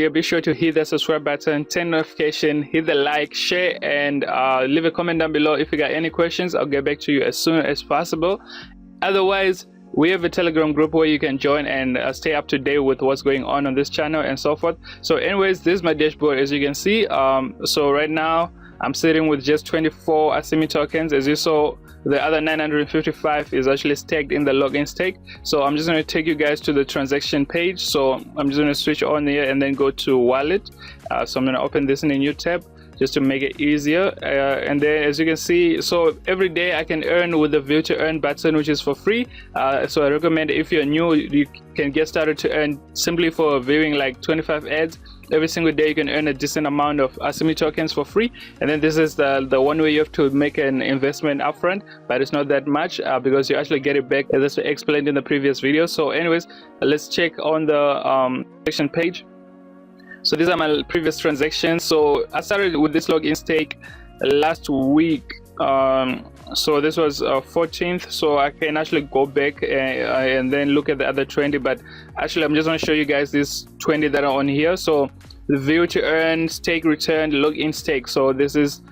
Yeah, be sure to hit the subscribe button, turn notification, hit the like, share, and leave a comment down below. If you got any questions, I'll get back to you as soon as possible. Otherwise, we have a Telegram group where you can join and stay up to date with what's going on this channel and so forth. So anyways, this is my dashboard, as you can see. So right now I'm sitting with just 24 ASIMI tokens. As you saw, the other 955 is actually staked in the login stake. So I'm just going to take you guys to the transaction page. So I'm just going to switch on here and then go to wallet. So I'm going to open this in a new tab just to make it easier, and then as you can see, so every day I can earn with the view to earn button, which is for free. So I recommend, if you're new, you can get started to earn simply for viewing like 25 ads every single day. You can earn a decent amount of ASIMI tokens for free. And then this is the one way you have to make an investment upfront, but it's not that much because you actually get it back, as I explained in the previous video. So anyways, let's check on the section page. So these are my previous transactions. So I started with this login stake last week. So this was 14th. So I can actually go back and then look at the other 20. But actually, I'm just going to show you guys these 20 that are on here. So the view to earn, stake return, login stake. So this is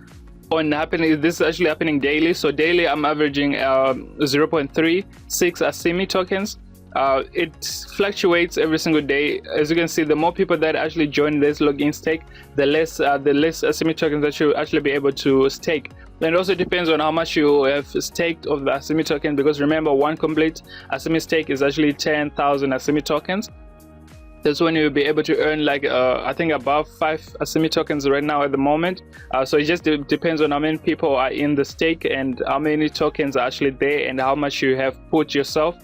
happening. This is actually happening daily. So daily, I'm averaging 0.36 ASIMI tokens. It fluctuates every single day. As you can see, the more people that actually join this login stake, the less ASIMI tokens that you'll actually be able to stake. And it also depends on how much you have staked of the ASIMI token, because remember, one complete ASIMI stake is actually 10,000 ASIMI tokens. That's when you'll be able to earn like I think above 5 ASIMI tokens right now at the moment. So it just depends on how many people are in the stake and how many tokens are actually there and how much you have put yourself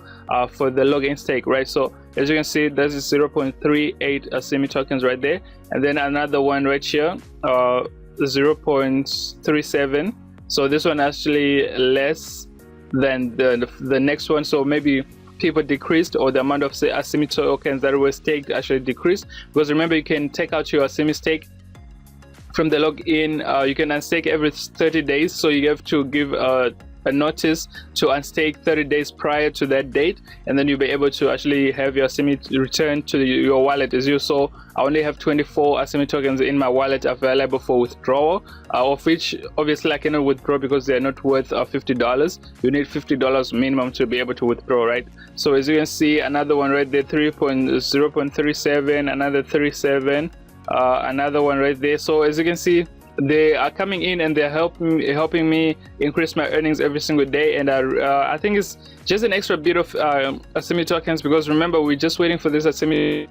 for the login stake, right? So as you can see, there's 0.38 ASIMI tokens right there, and then another one right here, 0.37. So this one actually less than the next one. So maybe people decreased, or the amount of ASIMI tokens that were staked actually decreased, because remember, you can take out your ASIMI stake from the login. You can unstake every 30 days, so you have to give a notice to unstake 30 days prior to that date, and then you'll be able to actually have your ASIMI returned to your wallet. As you saw, I only have 24 ASIMI tokens in my wallet available for withdrawal, of which obviously I cannot withdraw because they're not worth $50. You need $50 minimum to be able to withdraw, right? So as you can see, another one right there, 0.37, another 37, another one right there. So as you can see, they are coming in and they're helping me increase my earnings every single day. And I think it's just an extra bit of ASIMI tokens, because remember, we're just waiting for this ASIMI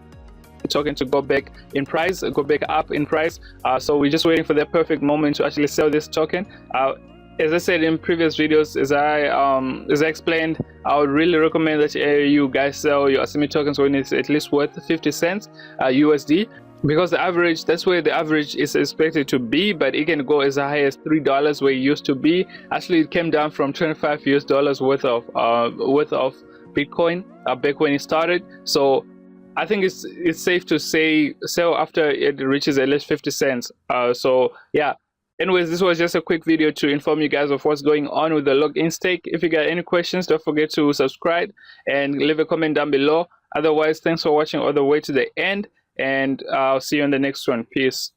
token to go back in price, go back up in price. So we're just waiting for the perfect moment to actually sell this token. As I said in previous videos, as I explained, I would really recommend that you guys sell your ASIMI tokens when it's at least worth 50 cents USD. Because the average, that's where the average is expected to be, but it can go as high as $3 where it used to be. Actually, it came down from 25 US dollars worth of Bitcoin back when it started. So I think it's safe to say sell after it reaches at least 50 cents. So yeah. Anyways, this was just a quick video to inform you guys of what's going on with the login stake. If you got any questions, don't forget to subscribe and leave a comment down below. Otherwise, thanks for watching all the way to the end, and I'll see you on the next one. Peace.